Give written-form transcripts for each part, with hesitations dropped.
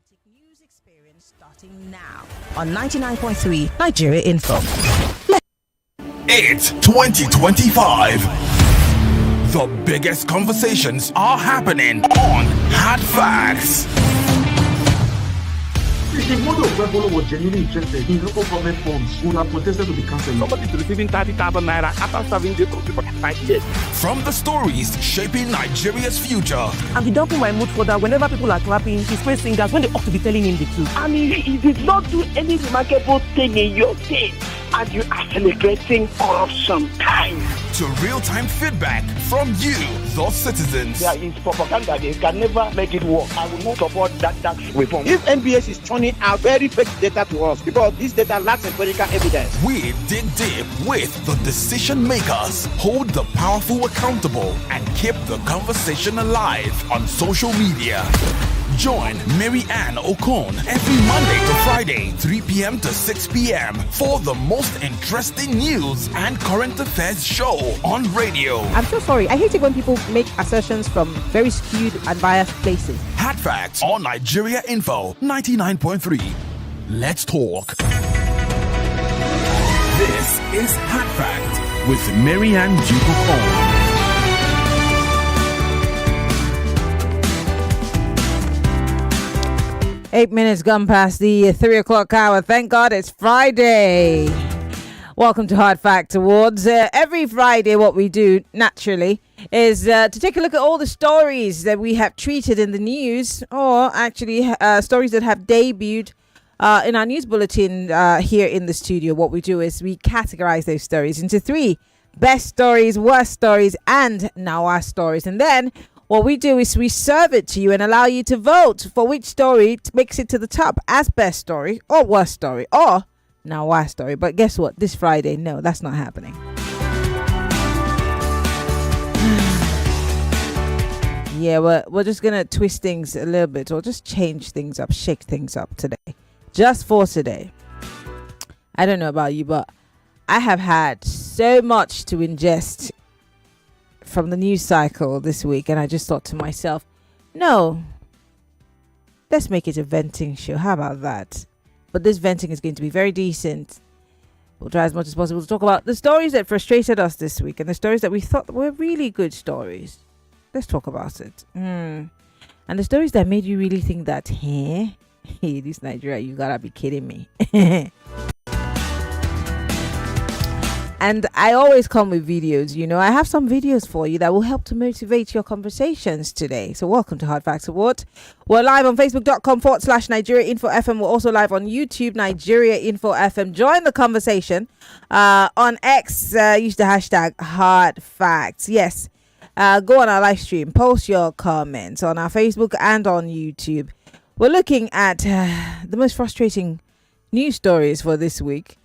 News experience starting now on 99.3 Nigeria Info. It's 2025. The biggest conversations are happening on Hard Facts. The mother of Ebola was genuinely interested in local government funds would have protested to be cancelled. Somebody is receiving 30,000 naira after serving the country for 5 years. From the stories shaping Nigeria's future. And he dumping my mood for that whenever people are clapping, he's praising singers when they ought to be telling him the truth. And he did not do any remarkable thing in your state, and you are celebrating corruption time. To real-time feedback from you, the citizens. There is propaganda. They can never make it work. I will not support that tax reform. If NBS is turning out very fake data to us because this data lacks empirical evidence. We dig deep with the decision makers, hold the powerful accountable, and keep the conversation alive on social media. Join Mary Ann Okon every Monday to Friday, 3 p.m. to 6 p.m. for the most interesting news and current affairs show on radio. I'm so sorry. I hate it when people make assertions from very skewed and biased places. Hard Facts on Nigeria Info 99.3. Let's talk. This is Hard Fact with Mary Ann Okon. 8 minutes gone past the 3 o'clock hour. Thank God it's Friday. Welcome to Hard Fact Awards. Every Friday, what we do, naturally, is to take a look at all the stories that we have treated in the news, or actually stories that have debuted in our news bulletin here in the studio. What we do is we categorize those stories into three: best stories, worst stories, and now our stories. And then what we do is we serve it to you and allow you to vote for which story makes it to the top as best story or worst story or now our story. But guess what? This Friday, no, that's not happening. Yeah, we're just going to twist things a little bit or just change things up, shake things up today. Just for today. I don't know about you, but I have had so much to ingest from the news cycle this week, and I just thought to myself, no, let's make it a venting show. How about that? But this venting is going to be very decent. We'll try as much as possible to talk about the stories that frustrated us this week and the stories that we thought were really good stories. Let's talk about it. And the stories that made you really think that, hey, this Nigeria, you gotta be kidding me. And I always come with videos, you know. I have some videos for you that will help to motivate your conversations today. So welcome to Hard Facts Award. We're live on facebook.com/Nigeria Info FM. We're also live on YouTube, Nigeria Info FM. Join the conversation on X. Use the hashtag Hard Facts. Yes. Go on our live stream. Post your comments on our Facebook and on YouTube. We're looking at the most frustrating news stories for this week.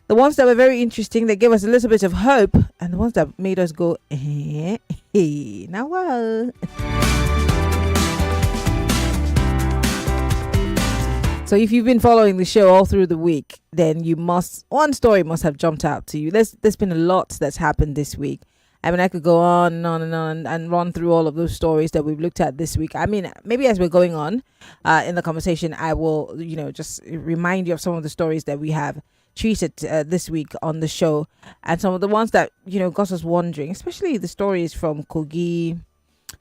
The ones that were very interesting, that gave us a little bit of hope, and the ones that made us go, now well. So if you've been following the show all through the week, then one story must have jumped out to you. There's been a lot that's happened this week. I mean, I could go on and on and on and run through all of those stories that we've looked at this week. I mean, maybe as we're going on in the conversation, I will, just remind you of some of the stories that we have treated this week on the show, and some of the ones that got us wondering, especially the stories from Kogi,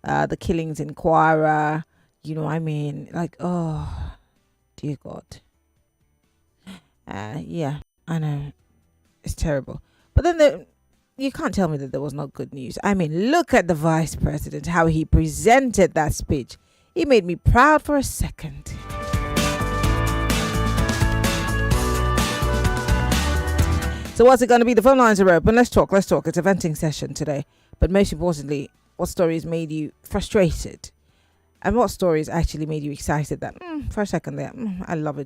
the killings in Kwara. Oh dear God. Yeah, I know, it's terrible. But then you can't tell me that there was not good news. I mean, look at the vice president, how he presented that speech. He made me proud for a second. So what's it going to be? The phone lines are open. Let's talk. It's a venting session today. But most importantly, what stories made you frustrated? And what stories actually made you excited that, for a second there, I love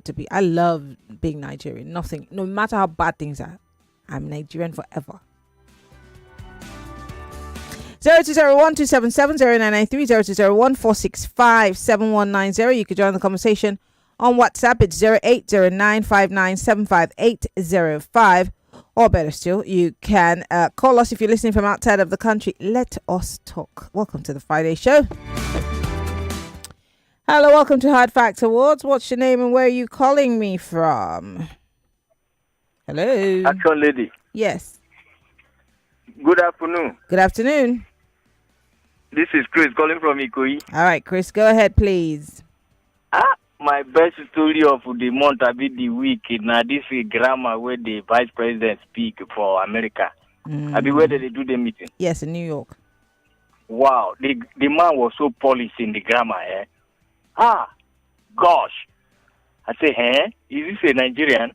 being Nigerian. No matter how bad things are, I'm Nigerian forever. 0201-277-0993, 0201-465-7190. You could join the conversation on WhatsApp. It's 080959758505. Or better still, you can call us if you're listening from outside of the country. Let us talk. Welcome to the Friday show. Hello, welcome to Hard Facts Awards. What's your name and where are you calling me from? Hello. Action lady. Yes. Good afternoon. Good afternoon. This is Chris calling from Ikoyi. All right, Chris, go ahead, please. My best story of the month, I be the week, now this grammar where the vice president speak for America. I be where they do the meeting. Yes, in New York. Wow, the man was so polished in the grammar, eh? Gosh. I say, is this a Nigerian?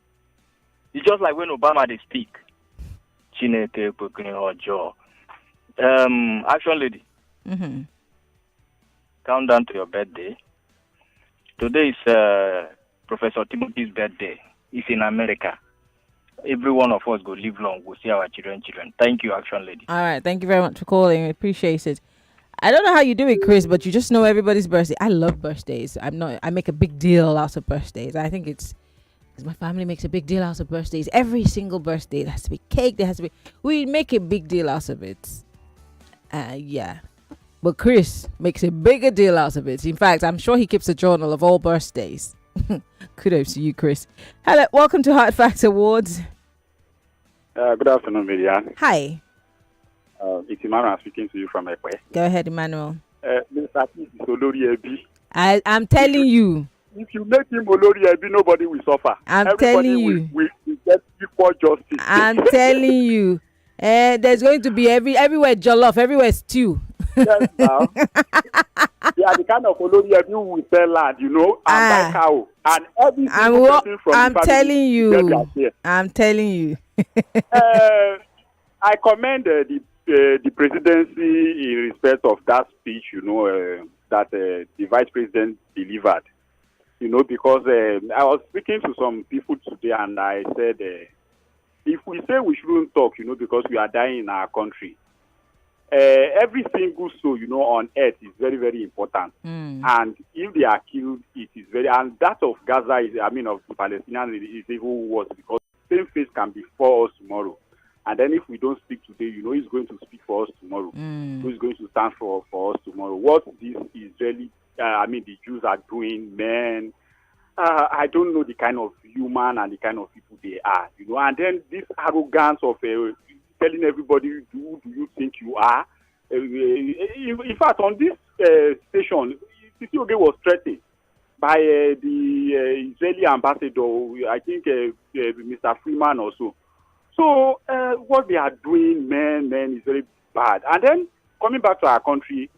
It's just like when Obama they speak. Chineke Pokuni Ojo. Action lady. Mm-hmm. Countdown to your birthday. Today is Professor Timothy's birthday. He's in America. Every one of us go live long. We'll see our children. Thank you, Action lady. All right, thank you very much for calling. I appreciate it. I don't know how you do it, Chris, but you just know everybody's birthday. I love birthdays. I make a big deal out of birthdays. I think it's because my family makes a big deal out of birthdays. Every single birthday, there has to be cake. We make a big deal out of it. Yeah. But Chris makes a bigger deal out of it. In fact, I'm sure he keeps a journal of all birthdays. Kudos to you, Chris. Hello, welcome to Hard Facts Awards. Good afternoon, Vivian. Hi. It's Emmanuel speaking to you from Ekwe. Go ahead, Emmanuel. Mr. P is Olori Ebi. I'm telling you. If you make him Olori Ebi, nobody will suffer. I'm telling you. Will get equal justice. I'm telling you. There's going to be everywhere jollof, everywhere stew. Yes, now. They are the kind of Olori Ebi who will sell land, and buy cow. And every single person from I'm the family telling you. get their share. I'm telling you. I commend the presidency in respect of that speech, that the vice president delivered. Because I was speaking to some people today and I said, if we say we shouldn't talk, because we are dying in our country, every single soul, on earth is very, very important. And if they are killed, it is and that of Gaza of the Palestinians is even worse because the same face can be for us tomorrow. And then if we don't speak today, he's going to speak for us tomorrow. Who's going to stand for us tomorrow? What this Israeli, the Jews are doing, man, I don't know the kind of human and the kind of people they are, And then this arrogance of telling everybody, who do you think you are? In fact, on this station, Oge was threatened by the Israeli ambassador, I think Mr. Freeman also. So what they are doing, man, is very bad. And then coming back to our country,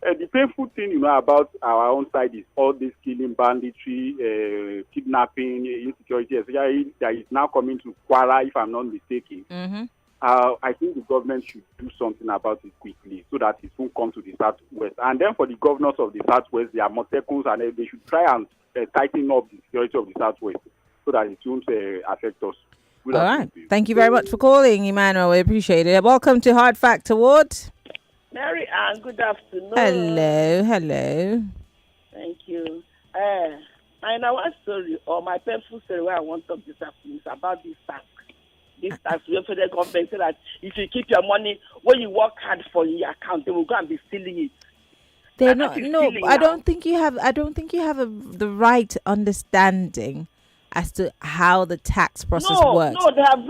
the painful thing, about our own side is all this killing, banditry, kidnapping, insecurity, especially that is now coming to Kwara, if I'm not mistaken. Mm-hmm. I think the government should do something about it quickly so that it won't come to the Southwest. And then for the governors of the Southwest, they are Motekons, and they should try and tighten up the security of the Southwest so that it won't affect us. All right. Thank you very much for calling, Emmanuel. We appreciate it. Welcome to Hard Fact Awards. Mary Ann, good afternoon. Hello. Thank you. I know one story, or my painful story where I want to talk this afternoon is about this tax. This tax, we for the government so that if you keep your money, when you work hard for your account, they will go and be stealing it. They're not. No, I don't think you have. The right understanding as to how the tax process works. No, they have.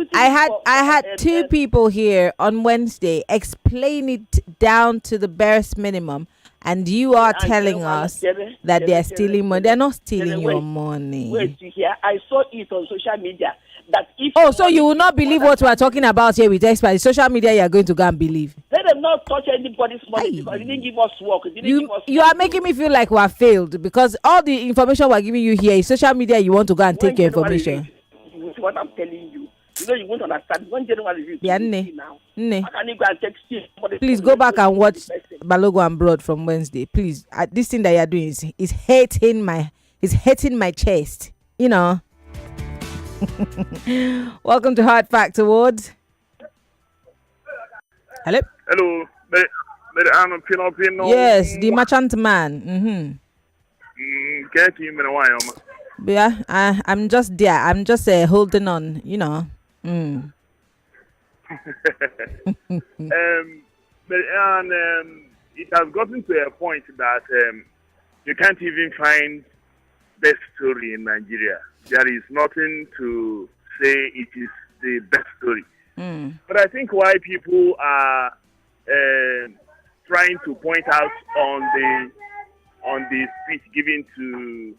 I had two people here on Wednesday explain it down to the barest minimum, and you are telling us that they're stealing money. They're not stealing your money. Wait to hear. I saw it on social media that if. Oh, so you will not believe what we are talking about here with experts. Social media, you are going to go and believe. Let them not touch anybody's money because they didn't give us work. You are making me feel like we are failed because all the information we're giving you here is social media. You want to go and take your information. You see what I'm telling you. You won't understand. When January now, how can you go and take steal? Please go back and watch Balogo and Blood from Wednesday. Please, this thing that you are doing is hitting my chest. Welcome to Hard Fact Awards. Hello. Yes, the merchant man. Yeah, I'm just there. I'm just holding on. It has gotten to a point that you can't even find best story in Nigeria. There is nothing to say it is the best story. But I think why people are trying to point out on the speech given to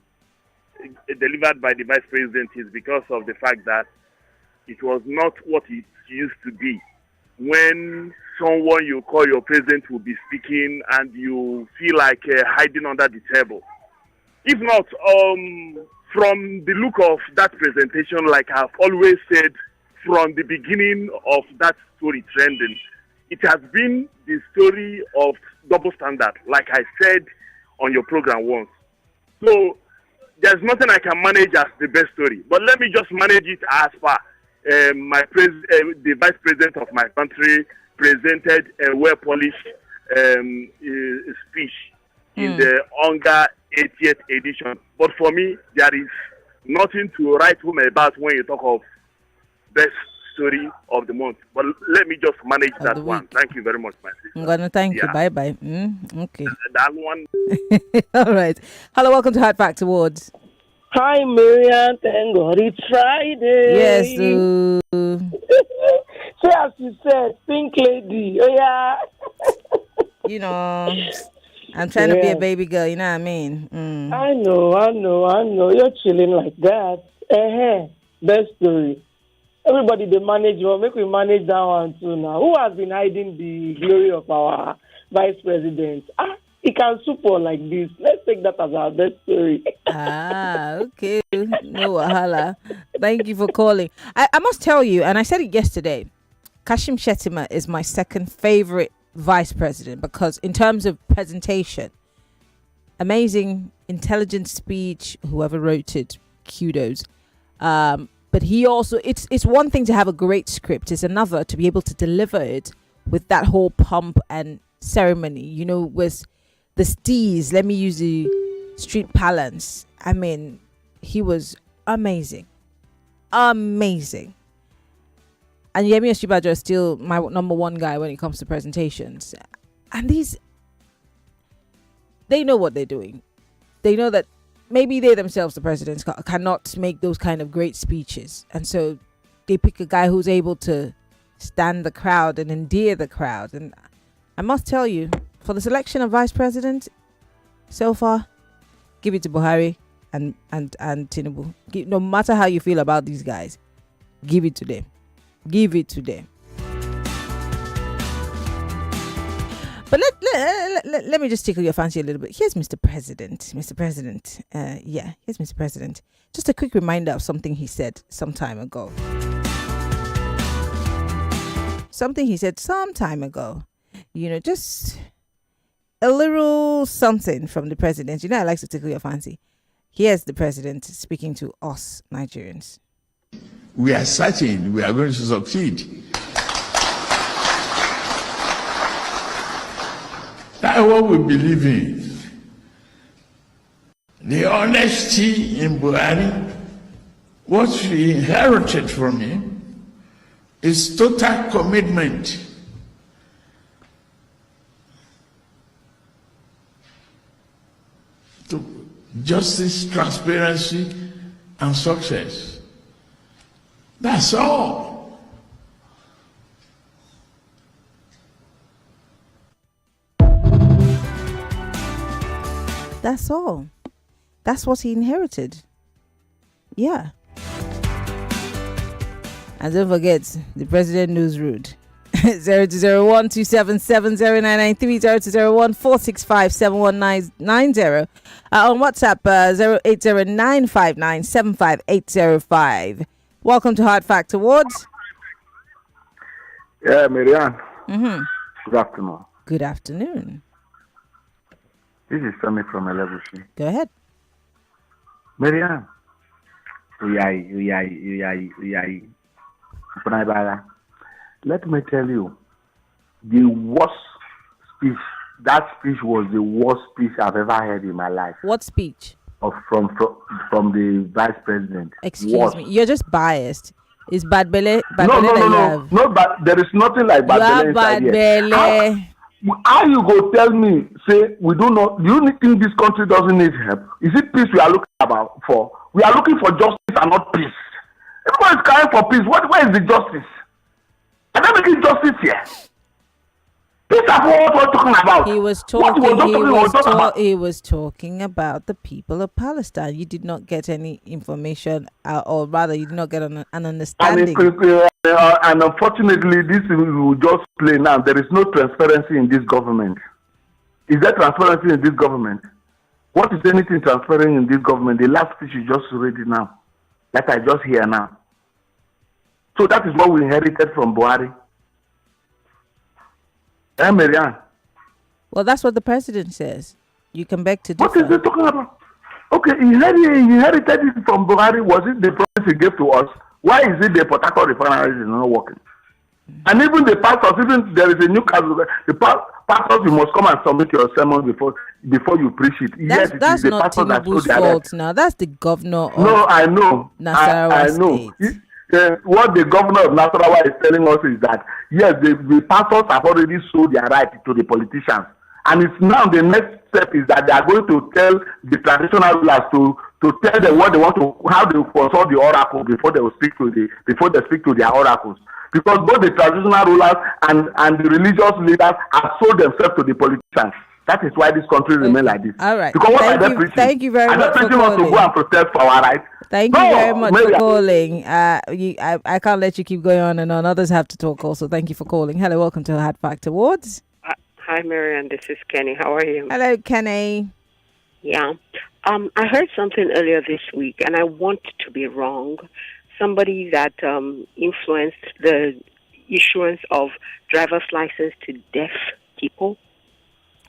delivered by the vice president is because of the fact that it was not what it used to be. When someone you call your president will be speaking and you feel like hiding under the table. If not, from the look of that presentation, like I've always said from the beginning of that story trending, it has been the story of double standard, like I said on your program once. So there's nothing I can manage as the best story, but let me just manage it as far. The vice president of my country presented a well-polished speech in the Onga 80th edition. But for me, there is nothing to write home about when you talk of best story of the month. But let me just manage that one. Thank you very much, my sister. I'm gonna thank you. Bye bye. Okay. That one. All right. Hello, welcome to Hard Fact Awards. Hi, Marianne. Thank God it's Friday. Yes. So as you said, Pink Lady. Oh yeah. You know, I'm trying to be a baby girl. You know what I mean? I know. You're chilling like that. Best story. Everybody they manage one. Make we manage that one too now. Who has been hiding the glory of our vice president? He can super like this. Let's take that as our best story. Okay. No wahala. Thank you for calling. I must tell you, and I said it yesterday, Kashim Shettima is my second favorite vice president because in terms of presentation, amazing, intelligent speech, whoever wrote it, kudos. But he also, it's one thing to have a great script. It's another to be able to deliver it with that whole pomp and ceremony, you know, with the steez, let me use the street parlance. I mean, he was amazing. Amazing. And Yemi Osinbajo is still my number one guy when it comes to presentations. And they know what they're doing. They know that maybe they themselves, the presidents, cannot make those kind of great speeches. And so they pick a guy who's able to stand the crowd and endear the crowd. And I must tell you, for the selection of vice president, so far, give it to Buhari and Tinubu. No matter how you feel about these guys, give it to them. Give it to them. But let me just tickle your fancy a little bit. Here's Mr. President. Here's Mr. President. Just a quick reminder of something he said some time ago. You know, just a little something from the president. You know, I like to tickle your fancy. Here's the president speaking to us Nigerians. We are certain we are going to succeed. That's what we believe in. The honesty in Buhari, what we inherited from him, is total commitment. To justice, transparency, and success. That's all. That's all. That's what he inherited. Yeah. And don't forget, the president knows rude. 0201-277-0993, 0201-465-71990. On WhatsApp, 080-959-75805. Welcome to Hard Fact Awards. Yeah, Marianne. Mm-hmm. Good afternoon. Good afternoon. This is Femi from Elebushi. Go ahead. Marianne. Let me tell you, the worst speech, that speech was the worst speech I've ever heard in my life. What speech? From the vice president. Excuse me, you're just biased. Is bad belly? No, but there is nothing like bad belly inside here. How you go tell me, say, we do not, do you think this country doesn't need help? Is it peace we are looking for? We are looking for justice and not peace. Everyone is crying for peace. Where is the justice? Are they making justice here? Peace is what we're talking about. He was talking about the people of Palestine. You did not get any information, or rather, you did not get an understanding. And unfortunately, this will just play now. There is no transparency in this government. Is there transparency in this government? What is anything transparent in this government? The last speech you just read it now, that I just hear now. So that is what we inherited from Buhari. Marianne. Well, that's what the president says. You can beg to differ. What is he talking about? Okay, he inherited it from Buhari. Was it the promise he gave to us? Why is it the Port Harcourt refinery is not working? And even the pastors, even there is a new council, the pastors, you must come and submit your sermon before you preach it. That's not Tinubu's fault now. That's the governor of I know. Nasarawa I know. What the governor of Nasarawa is telling us is that, yes, the pastors have already sold their right to the politicians. And it's now the next step is that they are going to tell the traditional rulers to tell them what they want to, how they consult the oracle before they speak to their oracles. Because both the traditional rulers and the religious leaders have sold themselves to the politicians. That is why this country remains like this. All right. Because what are they preaching? Thank you very much for calling. Are they preaching us to go and protest for our rights? Thank you very much for calling. I can't let you keep going on and on. Others have to talk also. Thank you for calling. Hello, welcome to Hard Fact Awards. Hi, Marianne. This is Kenny. How are you? Hello, Kenny. Yeah. I heard something earlier this week, and I want to be wrong. Somebody that influenced the issuance of driver's license to deaf people.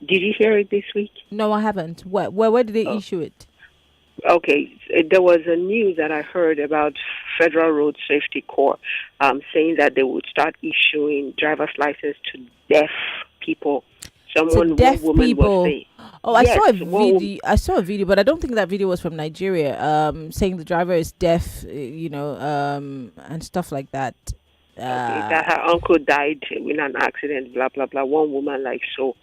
Did you hear it this week? No, I haven't. Where did they issue it? Okay, there was a news that I heard about Federal Road Safety Corps saying that they would start issuing driver's license to deaf people. One woman people. Was saying. Oh, yes, I saw a video, but I don't think that video was from Nigeria. Saying the driver is deaf, and stuff like that. That her uncle died in an accident. Blah blah blah. One woman so.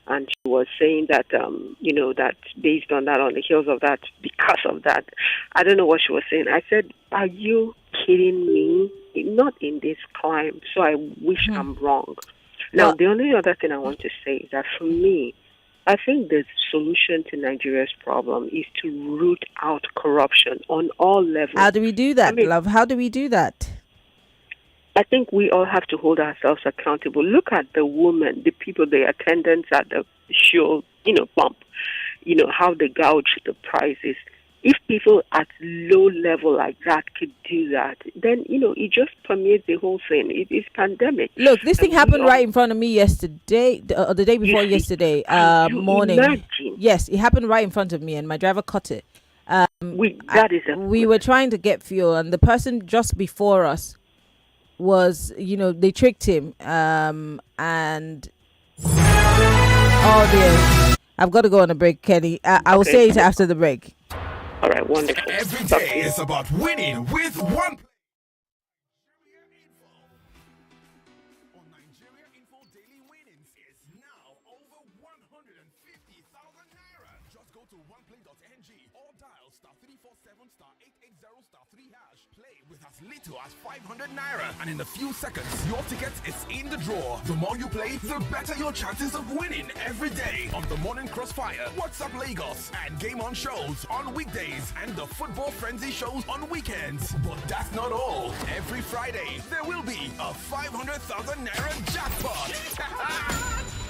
And she was saying that, that based on that, on the heels of that, because of that, I don't know what she was saying. I said, are you kidding me? Not in this climate. So I wish I'm wrong. Now, the only other thing I want to say is that for me, I think the solution to Nigeria's problem is to root out corruption on all levels. How do we do that, love? How do we do that? I think we all have to hold ourselves accountable. Look at the women, the people, the attendants at the show, bump, how they gouge the prices. If people at low level like that could do that, then, it just permeates the whole thing. It is pandemic. Look, this thing happened right in front of me yesterday, the day before yesterday morning. Imagine? Yes, it happened right in front of me and my driver caught it. We were trying to get fuel and the person just before us was, they tricked him, and oh dear, I've got to go on a break, Kenny. I will say it after the break. All right, wonderful. Every day is about winning with one. On Nigeria Info Daily Winnings is now over 150,000 naira. Just go to oneplay.ng or dial *347*880*3#. Play with as little as 500 naira, and in a few seconds, your ticket is in the draw. The more you play, the better your chances of winning every day on the Morning Crossfire, WhatsApp Lagos, and Game On shows on weekdays, and the Football Frenzy shows on weekends. But that's not all. Every Friday, there will be a 500,000 naira jackpot.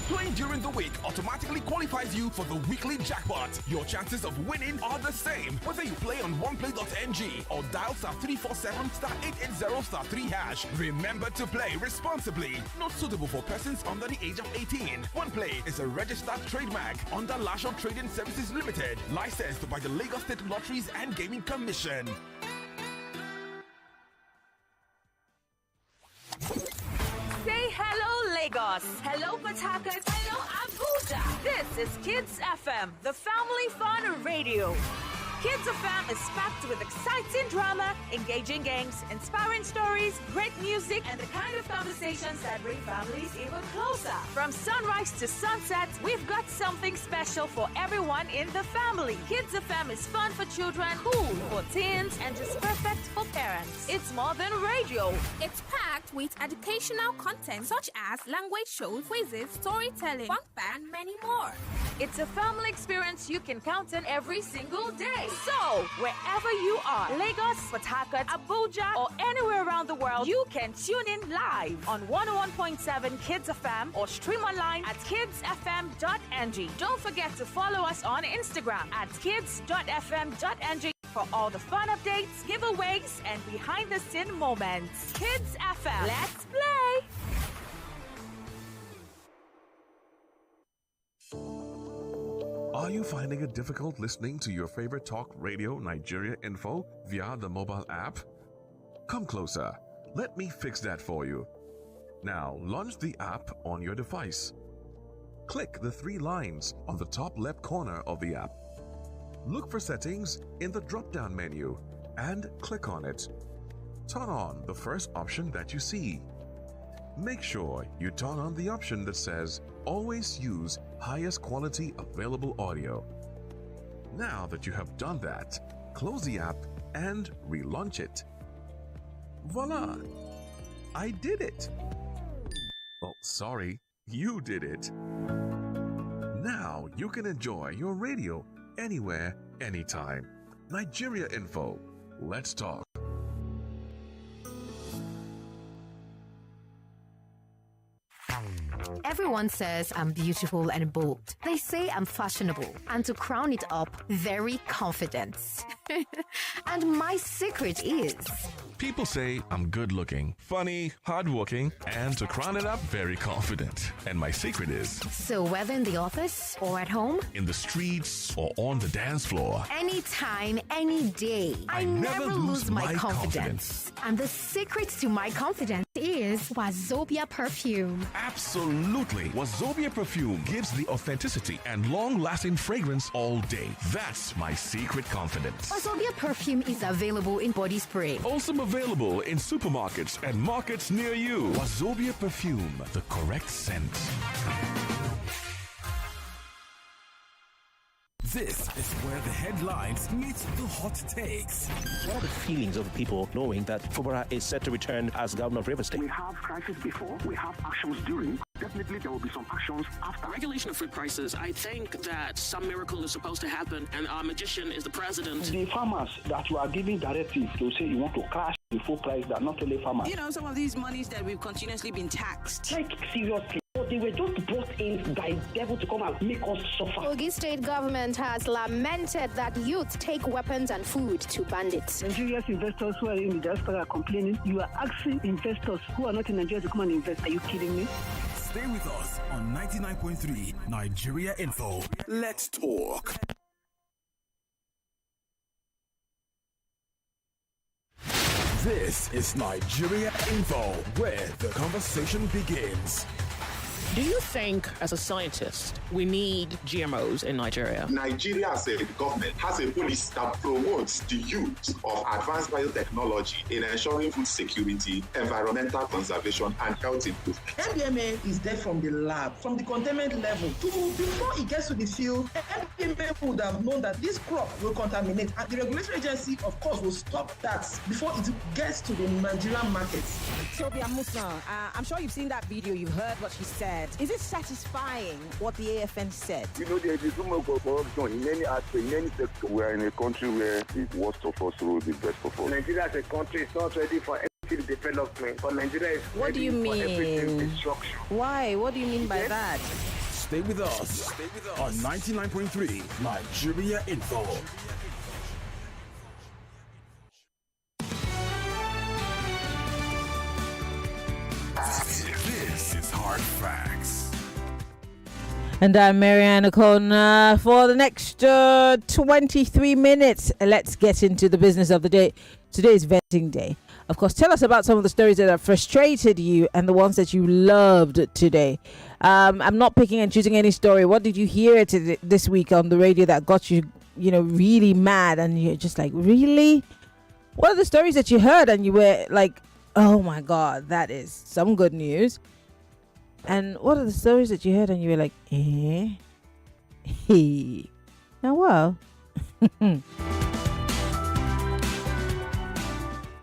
Playing during the week automatically qualifies you for the weekly jackpot. Your chances of winning are the same, whether you play on oneplay.ng or dial *347*880*3#. Remember to play responsibly. Not suitable for persons under the age of 18. OnePlay is a registered trademark under Lasho Trading Services Limited, licensed by the Lagos State Lotteries and Gaming Commission. Say hello, Lagos. Hello, Port Harcourt. Hello, Abuja. This is Kids FM, the family fun radio. Kids FM is packed with exciting drama, engaging games, inspiring stories, great music, and the kind of family conversations that bring families even closer. From sunrise to sunset, we've got something special for everyone in the family. Kids FM is fun for children, cool for teens, and just perfect for parents. It's more than radio. It's packed with educational content such as language shows, quizzes, storytelling, fun fact, and many more. It's a family experience you can count on every single day. So, wherever you are, Lagos, Port Harcourt, Abuja, or anywhere around the world, you can tune in live on 101.7 Kids FM or stream online at kidsfm.ng. Don't forget to follow us on Instagram at kids.fm.ng for all the fun updates, giveaways, and behind-the-scene moments. Kids FM, let's play! Are you finding it difficult listening to your favorite talk radio Nigeria info via the mobile app? Come closer. Let me fix that for you. Now, launch the app on your device. Click the 3 lines on the top left corner of the app. Look for settings in the drop-down menu and click on it. Turn on the first option that you see. Make sure you turn on the option that says always use highest quality available audio. Now that you have done that, close the app and relaunch it. Voila! I did it! Oh, sorry, you did it. Now you can enjoy your radio anywhere, anytime. Nigeria Info. Let's talk. Everyone says I'm beautiful and bold. They say I'm fashionable. And to crown it up, very confident. And my secret is... People say I'm good looking, funny, hardworking, and to crown it up, very confident. And my secret is... So whether in the office or at home, in the streets or on the dance floor, anytime, any day, I never lose my confidence. And the secret to my confidence is Wazobia perfume. Absolutely. Wazobia perfume gives the authenticity and long-lasting fragrance all day. That's my secret confidence. Wazobia perfume is available in body spray. Also available in supermarkets and markets near you. Wazobia perfume, the correct scent. This is where the headlines meet the hot takes. What are the feelings of people knowing that Fubara is set to return as governor of Rivers State? We have crisis before, we have actions during. Definitely there will be some actions after. Regulation of food prices, I think that some miracle is supposed to happen, and our magician is the president. The farmers that you are giving directives to say you want to crash the food price, that not only farmers. You know, some of these monies that we've continuously been taxed. Like, seriously. They were just brought in by devil to come and make us suffer. Kogi state government has lamented that youth take weapons and food to bandits. Nigeria's investors who are in the diaspora are complaining. You are asking investors who are not in Nigeria to come and invest. Are you kidding me? Stay with us on 99.3 Nigeria Info. Let's talk. This is Nigeria Info, where the conversation begins. Do you think, as a scientist, we need GMOs in Nigeria? Nigeria as a government has a policy that promotes the use of advanced biotechnology in ensuring food security, environmental conservation, and health improvement. MDMA is there from the lab, from the containment level. Before it gets to the field, MDMA would have known that this crop will contaminate, and the regulatory agency, of course, will stop that before it gets to the Nigerian markets. Sobia Musa, I'm sure you've seen that video, you've heard what she said. Is it satisfying what the AFN said? You know, there is so much corruption in any aspect, in any sector. We are in a country where the worst of us rule the best of us. Nigeria as a country is not ready for anything development, but Nigeria is what do you mean? Destruction. Why? What do you mean by that? Stay with us on 99.3 Nigeria Info. This is Hard Facts. And I'm Marianne Okon. For the next 23 minutes, let's get into the business of the day. Today is venting day. Of course, tell us about some of the stories that have frustrated you and the ones that you loved today. I'm not picking and choosing any story. What did you hear this week on the radio that got you, really mad, and you're just like, really? What are the stories that you heard and you were like, Oh my God, that is some good news. And what are the stories that you heard and you were like, eh? Hey. Now, well.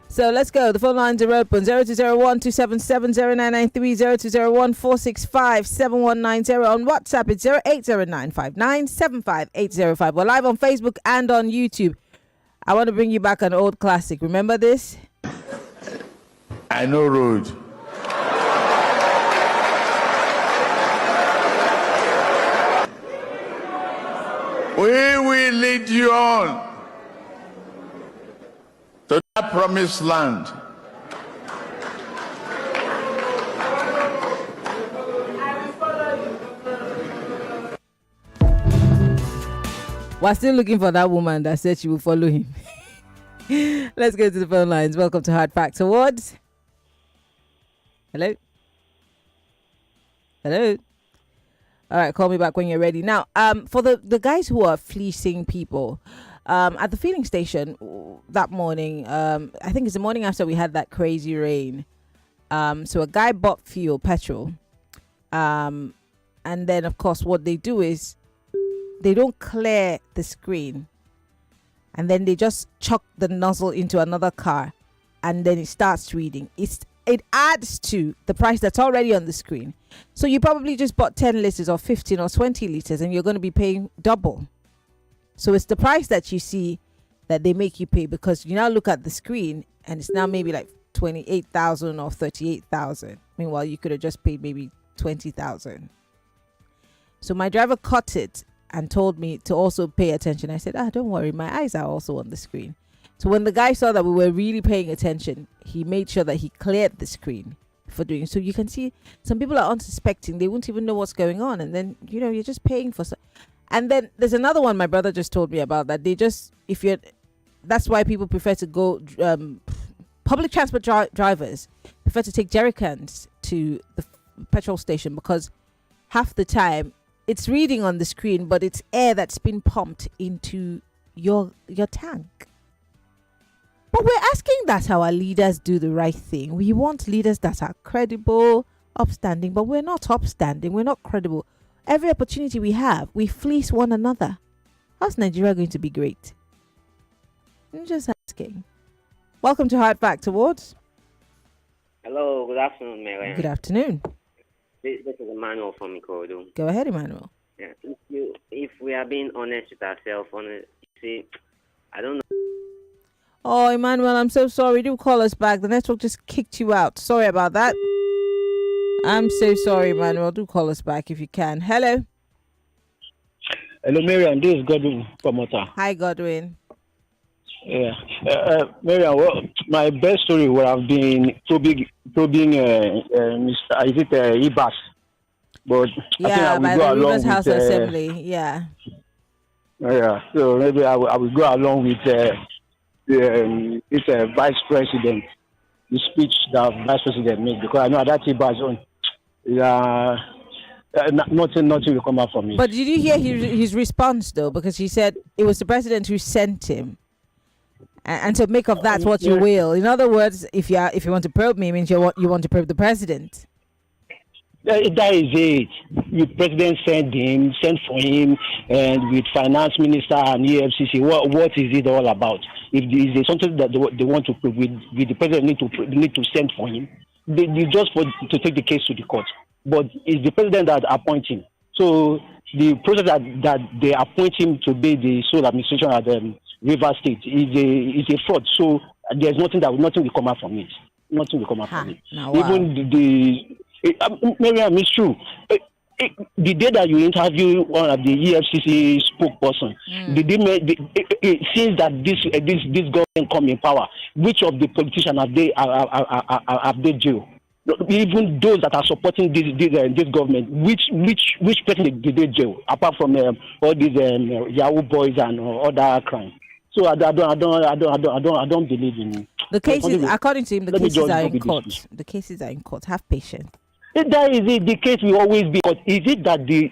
So let's go. The phone lines are open. 0201 277 0993 0201 465 7190. On WhatsApp, it's 0809 75805. We're live on Facebook and on YouTube. I want to bring you back an old classic. Remember this? I know road. We will lead you on to that promised land. We're still looking for that woman that said she will follow him. Let's go to the phone lines. Welcome to Hard Facts Awards. Hello? Hello? All right, call me back when you're ready. Now, for the guys who are fleecing people, at the filling station that morning, I think it's the morning after we had that crazy rain. So a guy bought petrol. And then, of course, what they do is they don't clear the screen. And then they just chuck the nozzle into another car. And then it starts reading. It adds to the price that's already on the screen. So you probably just bought 10 liters or 15 or 20 liters and you're going to be paying double. So it's the price that you see that they make you pay, because you now look at the screen and it's now maybe like 28,000 or 38,000. Meanwhile, you could have just paid maybe 20,000. So my driver caught it and told me to also pay attention. I said, don't worry, my eyes are also on the screen. So when the guy saw that we were really paying attention, he made sure that he cleared the screen for doing. So you can see some people are unsuspecting. They won't even know what's going on. And then, you're just paying for. And then there's another one my brother just told me about, that they just, that's why people prefer to go, public transport drivers prefer to take jerry cans to the petrol station, because half the time it's reading on the screen, but it's air that's been pumped into your tank. But we're asking that our leaders do the right thing. We want leaders that are credible, upstanding, but we're not upstanding. We're not credible. Every opportunity we have, we fleece one another. How's Nigeria going to be great? I'm just asking. Welcome to Hard Fact Awards. Hello, good afternoon, Mary. Good afternoon. This is Emmanuel from Ikorodu. Go ahead, Emmanuel. Yeah, if we are being honest with ourselves, I don't know. Oh, Emmanuel, I'm so sorry. Do call us back. The network just kicked you out. Sorry about that. I'm so sorry, Emmanuel. Do call us back if you can. Hello. Hello, Miriam. This is Godwin Promoter. Hi, Godwin. Yeah. Miriam, well, my best story would have been probing Mr. Ibas. But yeah, I by think I the will go along Rivers House with, Assembly. Yeah. Yeah. So maybe I will go along with this vice president, the speech that vice president made, because I know that Ibas on. Nothing will come out from it. But did you hear his response though? Because he said it was the president who sent him, and to make of that what you will. In other words, if you want to probe me, it means you want to probe the president. That is it. The president sent for him, and with finance minister and EFCC. What is it all about? If there's something that they want to prove, with the president need to send for him, they just to take the case to the court. But it's the president that appoints him. So the process that they appoint him to be the sole administration at Rivers State is a fraud. So there's nothing will come out from it. Nothing will come out from it. Even Miriam, it's true. The day that you interview one of the EFCC spokesperson, since that this government come in power, which of the politicians have they jailed? Even those that are supporting this government, which person did they jail, apart from all these Yahoo boys and other crimes? So I don't believe in the cases. According to him, the cases are in court. The cases are in court. Have patience. That is it. The case will always be. But is it that the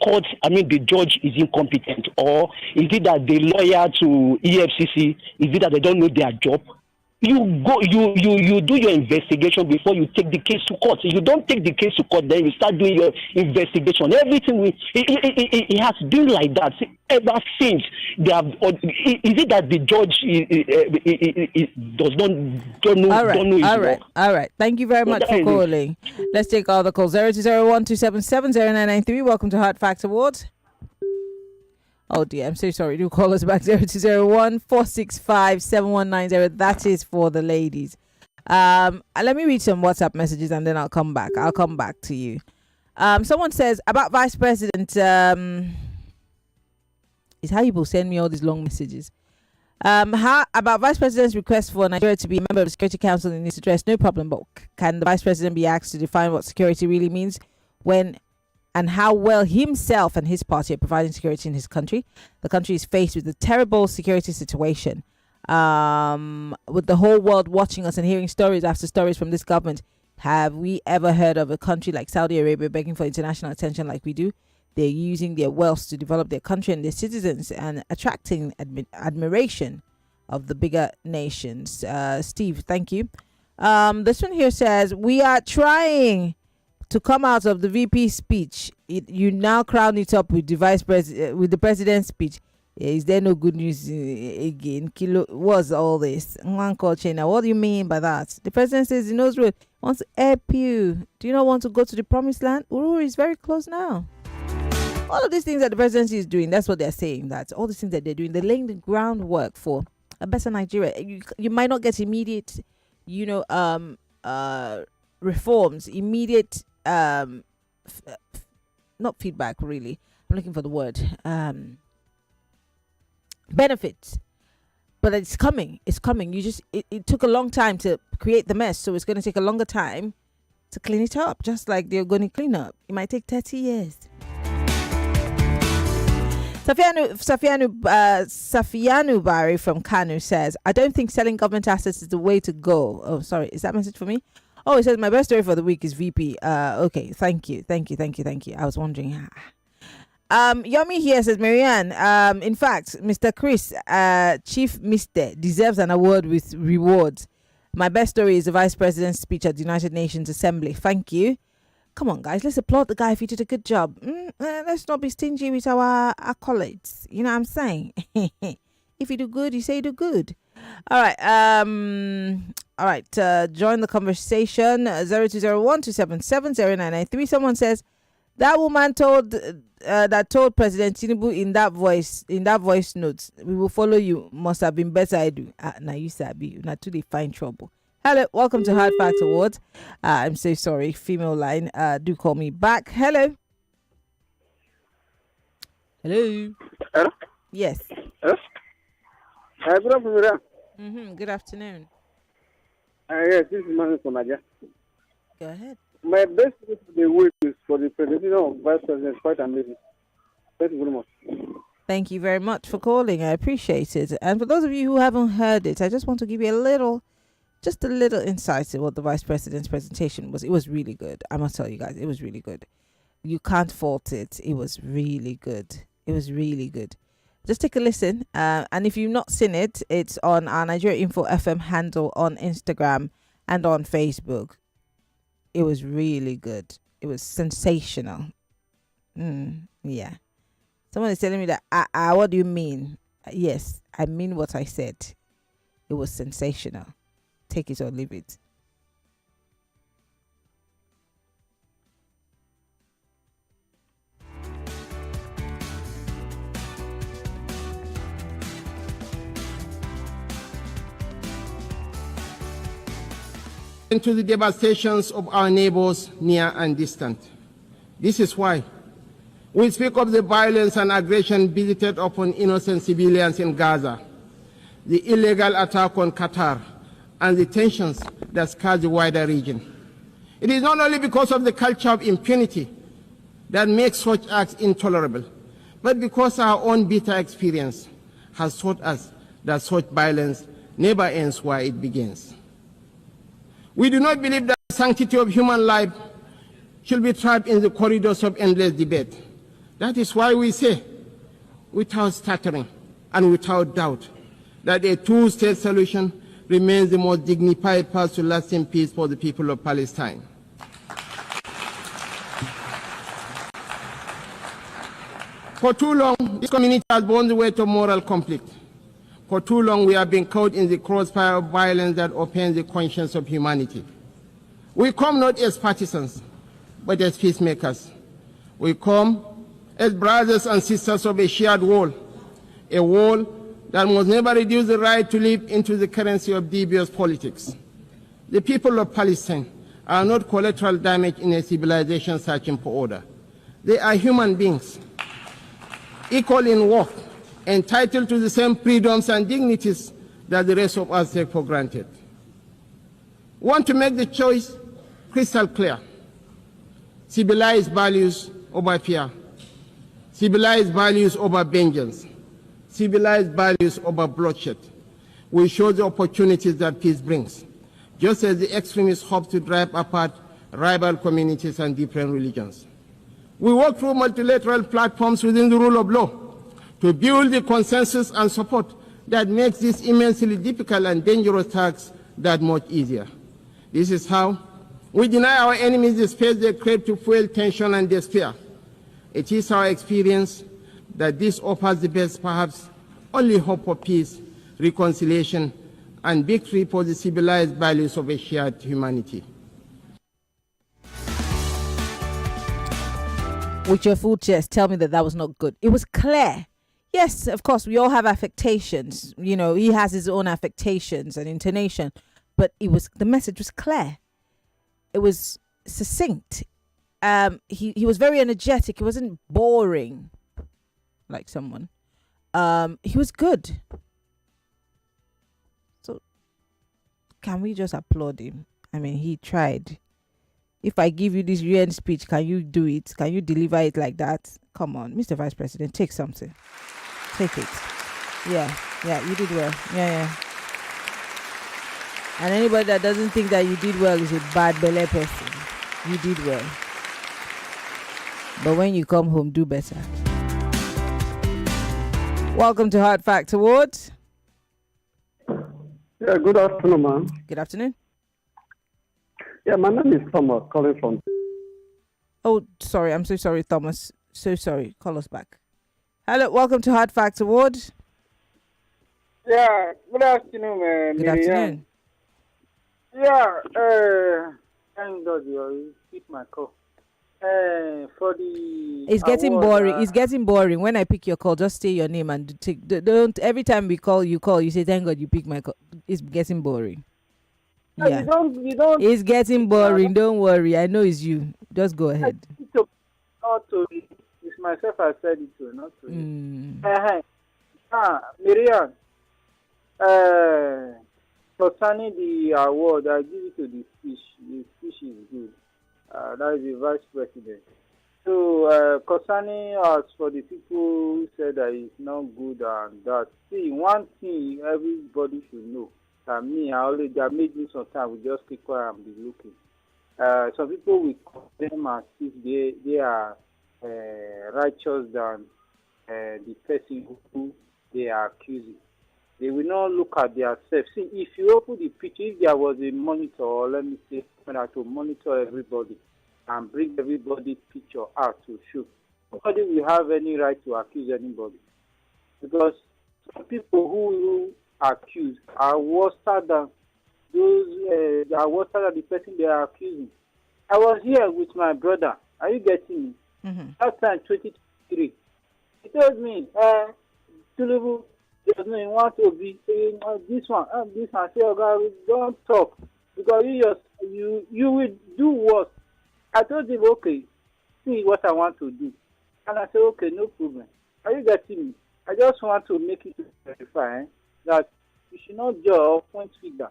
court, the judge is incompetent, or is it that the lawyer to EFCC, is it that they don't know their job? you do your investigation before you take the case to court. You don't take the case to court, then you start doing your investigation. Everything it has been like that ever since they have. Is it that the judge don't know? All right. Thank you very much for calling. Let's take all the calls. 0201-277-0993. Welcome to Hard Facts Awards. Oh dear, I'm so sorry. Do call us back 0201-465-7190. That is for the ladies. Let me read some WhatsApp messages and then I'll come back. I'll come back to you. Someone says about Vice President. Is how people send me all these long messages. How about Vice President's request for Nigeria to be a member of the Security Council in this address? No problem, but can the Vice President be asked to define what security really means when and how well himself and his party are providing security in his country? The country is faced with a terrible security situation. With the whole world watching us and hearing stories after stories from this government, have we ever heard of a country like Saudi Arabia begging for international attention like we do? They're using their wealth to develop their country and their citizens and attracting admiration of the bigger nations. Steve, thank you. This one here says, we are trying to come out of the VP speech. You now crown it up with the with the president's speech. Is there no good news again? Kilo, what's all this? What do you mean by that? The president says he knows road, wants to help you. Do you not want to go to the promised land? Uru is very close now. All of these things that the presidency is doing, that's what they're saying. That all these things that they're doing, they're laying the groundwork for a better Nigeria. You might not get immediate, reforms, immediate, not feedback really. I'm looking for the word. Benefits, but it's coming. It's coming. It took a long time to create the mess, so it's going to take a longer time to clean it up. Just like they're going to clean up, it might take 30 years. Safianu Bari from Kanu says, I don't think selling government assets is the way to go. Oh, sorry. Is that message for me? Oh, it says my best story for the week is VP. Okay. Thank you. I was wondering. Yomi here says, Marianne, in fact, Mr. Chris, Chief Mr. deserves an award with rewards. My best story is the Vice President's speech at the United Nations Assembly. Thank you. Come on, guys, let's applaud the guy if he did a good job. Let's not be stingy with our accolades. You know what I'm saying? If you do good, you say you do good. All right. Join the conversation. 0201-277-0993. Someone says that woman told President Tinubu in that voice notes, we will follow you. Must have been better. I do. Now you sabi. Not to find trouble. Hello, welcome to Hard Facts Awards. I'm so sorry, female line. Do call me back. Hello. Hello. Yes. Good afternoon. Good afternoon. Yes, this is Manu from Nigeria. Go ahead. My best wish for the week is for the presentation of Vice President. Quite amazing. Thank you very much. Thank you very much for calling. I appreciate it. And for those of you who haven't heard it, I just want to give you a little insight to what the Vice President's presentation was. It was really good. I must tell you guys, it was really good. You can't fault it. It was really good. Just take a listen. And if you've not seen it, it's on our Nigeria Info FM handle on Instagram and on Facebook. It was really good. It was sensational. Yeah. Someone is telling me that, what do you mean? Yes, I mean what I said. It was sensational. Take it or leave it. Into the devastations of our neighbors near and distant. This is why we speak of the violence and aggression visited upon innocent civilians in Gaza, the illegal attack on Qatar, and the tensions that scar the wider region. It is not only because of the culture of impunity that makes such acts intolerable, but because our own bitter experience has taught us that such violence never ends where it begins. We do not believe that the sanctity of human life should be trapped in the corridors of endless debate. That is why we say, without stuttering and without doubt, that a two-state solution remains the most dignified path to lasting peace for the people of Palestine. For too long, this community has borne the weight of moral conflict. For too long, we have been caught in the crossfire of violence that offends the conscience of humanity. We come not as partisans, but as peacemakers. We come as brothers and sisters of a shared wall, a wall that must never reduce the right to live into the currency of devious politics. The people of Palestine are not collateral damage in a civilization searching for order. They are human beings, equal in worth, entitled to the same freedoms and dignities that the rest of us take for granted. We want to make the choice crystal clear. Civilized values over fear. Civilized values over vengeance. Civilized values over bloodshed. We show the opportunities that peace brings, just as the extremists hope to drive apart rival communities and different religions. We work through multilateral platforms within the rule of law to build the consensus and support that makes this immensely difficult and dangerous task that much easier. This is how we deny our enemies the space they crave to fuel tension and despair. It is our experience that this offers the best, perhaps only hope for peace, reconciliation, and victory for the civilized values of a shared humanity. With your full chest, tell me that that was not good. It was clear. Yes, of course, we all have affectations. You know, he has his own affectations and intonation, but the message was clear. It was succinct. He was very energetic. He wasn't boring like someone. He was good. So can we just applaud him? I mean, he tried. If I give you this UN speech, can you do it? Can you deliver it like that? Come on, Mr. Vice President, take something. Take it. Yeah, you did well. Yeah. And anybody that doesn't think that you did well is a bad belly person. You did well. But when you come home, do better. Welcome to Hard Fact Awards. Yeah, good afternoon, ma'am. Good afternoon. Yeah, my name is Thomas, calling from... Oh, sorry. I'm so sorry, Thomas. So sorry. Call us back. Hello, welcome to Hard Fact Awards. Yeah, good afternoon, Good afternoon. Yeah, thank God you picked my call. For the It's getting award, boring. It's getting boring. When I pick your call, just say your name and don't. Every time we call, you say, "Thank God you pick my call." It's getting boring. Yeah, you don't. It's getting boring. Don't worry. I know it's you. Just go ahead. Not to it's myself. I said it to, not to you. Miriam. Concerning the award, I give it to the speech. The speech is good. That is the vice president. So concerning us, for the people who said that it's not good and that, see, one thing everybody should know. That made me sometimes we just keep quiet and be looking. Some people will condemn as if they are righteous than the person who they are accusing. They will not look at themselves. See, if you open the picture, if there was a monitor, or let me say, to monitor everybody and bring everybody's picture out to show, nobody will have any right to accuse anybody. Because some people who accuse are worse than those, are worse than the person they are accusing. I was here with my brother. Are you getting me? Mm-hmm. That time, 2023. He told me, Tulubu, there's no want to be saying this one. Say, oh God, don't talk because you will do worse. I told him, okay, see what I want to do, and I said, okay, no problem. Are you getting me? I just want to make it to verify that you should not judge point figure.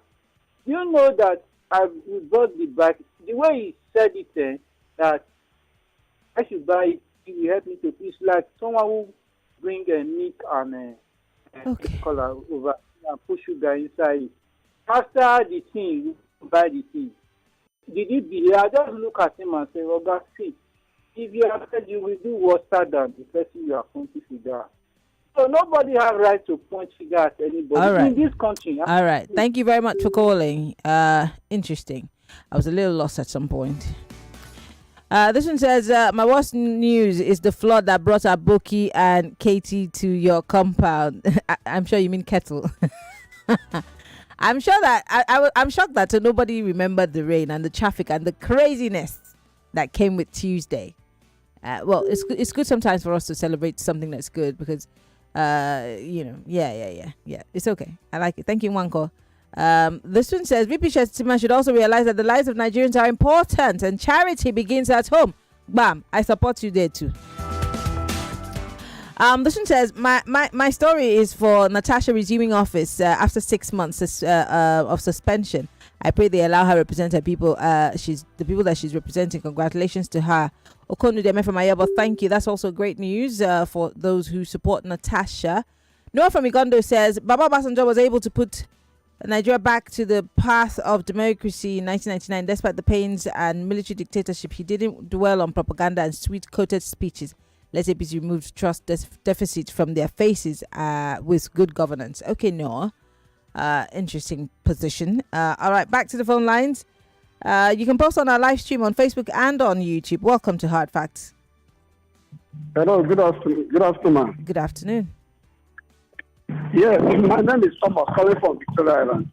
You know that we bought the bike. The way he said it, that I should buy it. It will help me to. It's like someone who bring a milk and color over and put sugar inside it. After the thing, you buy the thing. Did it be? I just look at him and say, "Oh God, see, if you have said you will do worse than the person you are going to figure out." So nobody have right to point finger at anybody All right. in this country. All right. Thank you very much for calling. Interesting. I was a little lost at some point. This one says, my worst news is the flood that brought Aboki and Katie to your compound. I'm sure you mean Kettle. I'm sure that I'm shocked that nobody remembered the rain and the traffic and the craziness that came with Tuesday. Well, it's good sometimes for us to celebrate something that's good because, yeah. It's okay. I like it. Thank you, Wanko. This one says VP Shettima should also realize that the lives of Nigerians are important and charity begins at home. Bam, I support you there too. This one says my story is for Natasha resuming office after 6 months of suspension. I pray they allow her represent her people. She's the people that she's representing. Congratulations to her. Okon from Ayaba, thank you. That's also great news for those who support Natasha. Noah from Igondo says Baba Basanjo was able to put Nigeria back to the path of democracy in 1999 despite the pains and military dictatorship. He didn't dwell on propaganda and sweet-coated speeches. Let's say he's removed trust deficit from their faces with good governance. Okay, Noah. Interesting position. All right, back to the phone lines. You can post on our live stream on Facebook and on YouTube. Welcome to Hard Facts. Hello, good afternoon. Good afternoon. Good afternoon. Yeah, my name is Thomas, calling from Victoria Island.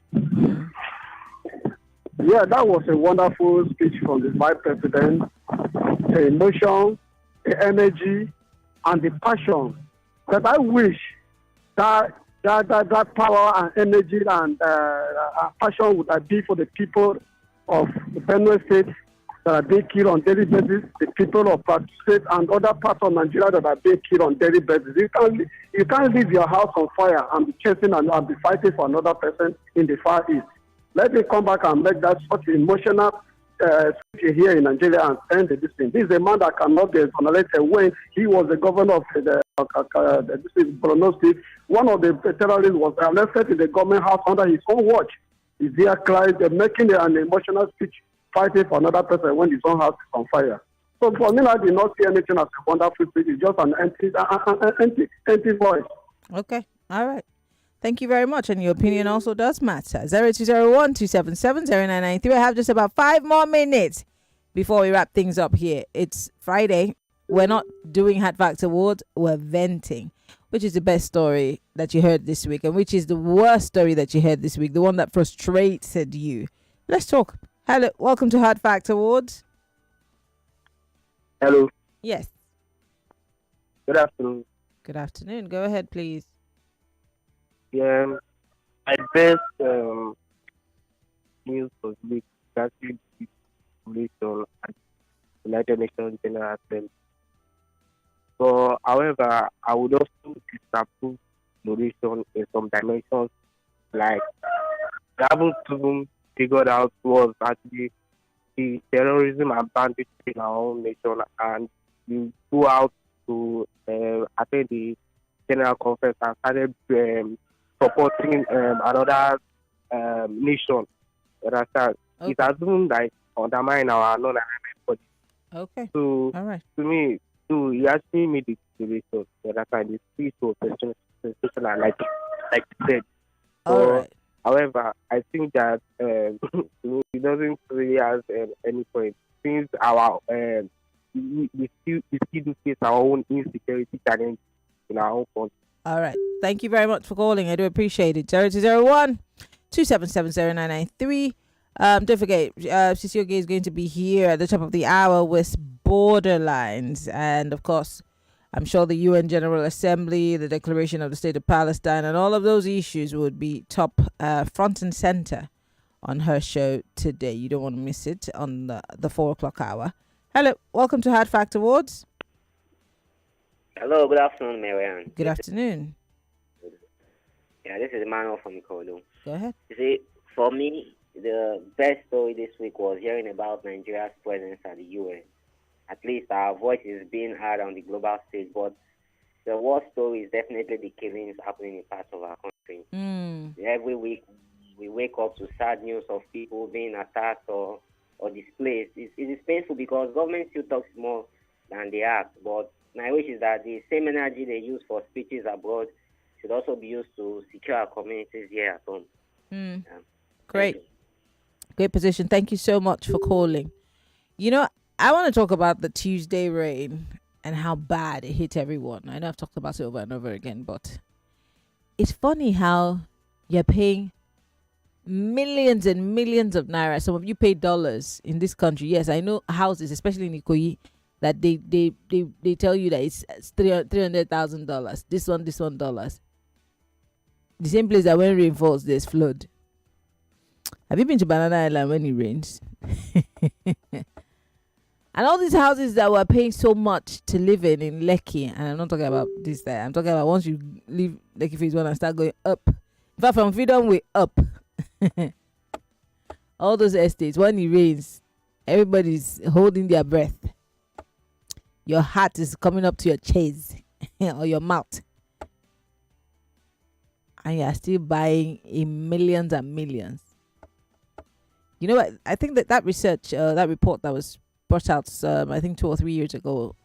Yeah, that was a wonderful speech from the Vice President. The emotion, the energy, and the passion. But I wish that power and energy and passion would be for the people of the Benue State that are being killed on daily basis, the people of Plateau State and other parts of Nigeria that are being killed on daily basis. You can't leave your house on fire and be chasing and be fighting for another person in the Far East. Let me come back and make that such emotional speech here in Nigeria and send this thing. This is a man that cannot be exonerated when he was the governor of this is Borno State. One of the terrorists was arrested in the government house under his own watch. Is there crying, making an emotional speech, fighting for another person when his own house is on fire? So for me, I did not see anything as a wonderful speech. It's just an empty voice. Okay, all right. Thank you very much. And your opinion also does matter. 0201-277-0993. I have just about 5 more minutes before we wrap things up here. It's Friday. We're not doing Hard Facts Awards. We're venting. Which is the best story that you heard this week? And which is the worst story that you heard this week? The one that frustrated you? Let's talk. Hello. Welcome to Hard Facts Awards. Hello. Yes. Good afternoon. Good afternoon. Go ahead, please. Yeah, my best news for the week is actually the population at United Nations General Assembly. But however, I would also disapprove exploration in some dimensions, like we haven't even figured out what actually the terrorism and banditry in our own nation, and we go out to attend the general conference and started supporting another nation. Understand? Okay. It has been like undermine our non-alignment body. Okay. So all right. To me, he actually made the declaration. Understand? The speech was sensational, like you said. All right. However, I think that to me, it doesn't really have any point since our we still do face our own insecurity challenge in our own country. All right. Thank you very much for calling. I do appreciate it. 0201-277-0993. Don't forget, Sisioge is going to be here at the top of the hour with Borderlines. And of course, I'm sure the UN General Assembly, the Declaration of the State of Palestine, and all of those issues would be top front and center on her show today. You don't want to miss it on the 4 o'clock hour. Hello. Welcome to Hard Fact Awards. Hello, good afternoon, Marianne. Good afternoon. Yeah, this is Emmanuel from Ikolo. Go ahead. You see, for me, the best story this week was hearing about Nigeria's presence at the UN. At least our voice is being heard on the global stage, but the worst story is definitely the killings happening in parts of our country. Every week, we wake up to sad news of people being attacked or displaced. It is painful because government still talks more than they act, but my wish is that the same energy they use for speeches abroad should also be used to secure our communities here at home. Great. Great position. Thank you so much for calling. You know, I want to talk about the Tuesday rain and how bad it hit everyone. I know I've talked about it over and over again, but it's funny how you're paying millions and millions of naira. Some of you pay dollars in this country. Yes, I know houses, especially in Ikoyi, that they tell you that it's $300,000. This one dollars. The same place that when rain falls, there's flood. Have you been to Banana Island when it rains? And all these houses that were paying so much to live in Lekki, and I'm not talking about this, that I'm talking about once you leave Lekki Phase 1 and start going up. In fact, from Freedom Way up. All those estates, when it rains, everybody's holding their breath. Your heart is coming up to your chest or your mouth. And you are still buying in millions and millions. You know what? I think that research, that report that was brought out, I think 2 or 3 years ago,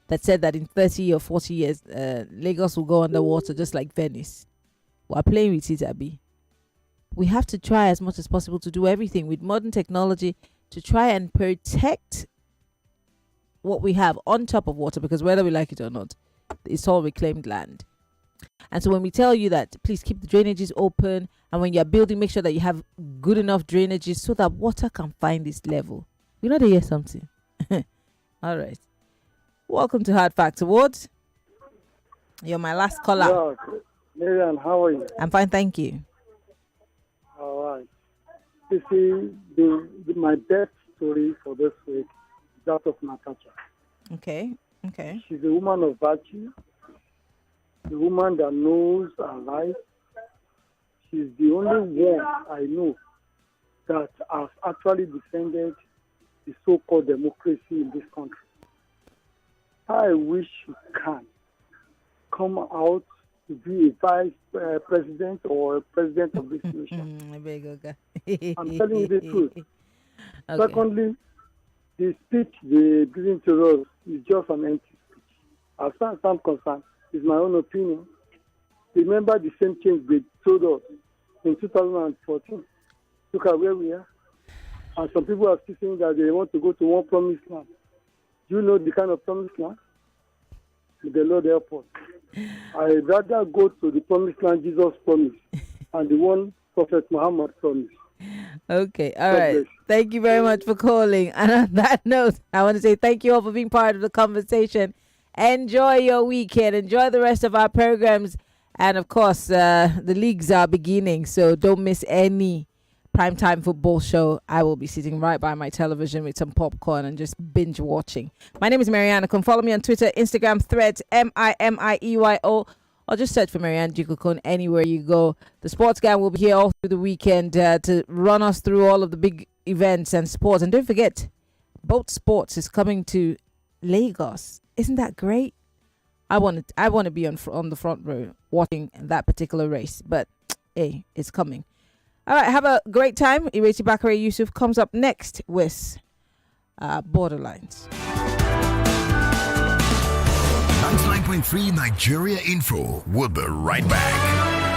that said that in 30 or 40 years, Lagos will go underwater just like Venice. We're playing with it, Abby. We have to try as much as possible to do everything with modern technology to try and protect what we have on top of water, because whether we like it or not, it's all reclaimed land. And so when we tell you that please keep the drainages open, and when you're building, make sure that you have good enough drainages so that water can find its level. We know to hear something. All right. Welcome to Hard Facts Awards. You're my last caller. Yeah, Marian, how are you? I'm fine, thank you. All right. You see, my best story for this week is that of Natasha. Okay. She's a woman of virtue, a woman that knows her life. She's the only one I know that has actually defended the so-called democracy in this country. I wish she can come out to be a vice president or president of this nation. I'm telling you the truth. Okay. Secondly, the speech they're giving to us is just an empty speech. As far as I'm concerned, it's my own opinion. Remember the same change they told us in 2014. Look at where we are. And some people are still saying that they want to go to one promised land. Do you know the kind of promised land? The Lord help us. I'd rather go to the promised land Jesus promised and the one Prophet Muhammad promised. Okay, all right. Thank you very much for calling. And on that note, I want to say thank you all for being part of the conversation. Enjoy your weekend. Enjoy the rest of our programs. And of course, the leagues are beginning, so don't miss any primetime football show. I will be sitting right by my television with some popcorn and just binge watching. My name is Marianne. You can follow me on Twitter, Instagram, Threads, MIMIEYO, or just search for Marianne Okon anywhere you go. The sports guy will be here all through the weekend to run us through all of the big events and sports. And don't forget, Boat Sports is coming to Lagos. Isn't that great? I want to be on the front row watching that particular race, but hey, it's coming. All right, have a great time. Ireti Bakare Yusuf comes up next with Borderlines. 99.3 Nigeria Info. We'll be right back.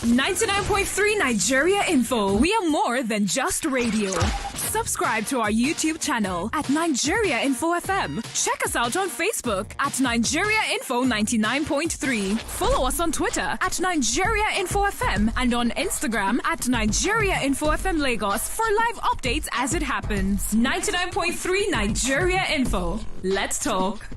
99.3 Nigeria Info. We are more than just radio. Subscribe to our YouTube channel at Nigeria Info FM. Check us out on Facebook at Nigeria Info 99.3. Follow us on Twitter at Nigeria Info FM and on Instagram at Nigeria Info FM Lagos for live updates as it happens. 99.3 Nigeria Info. Let's talk.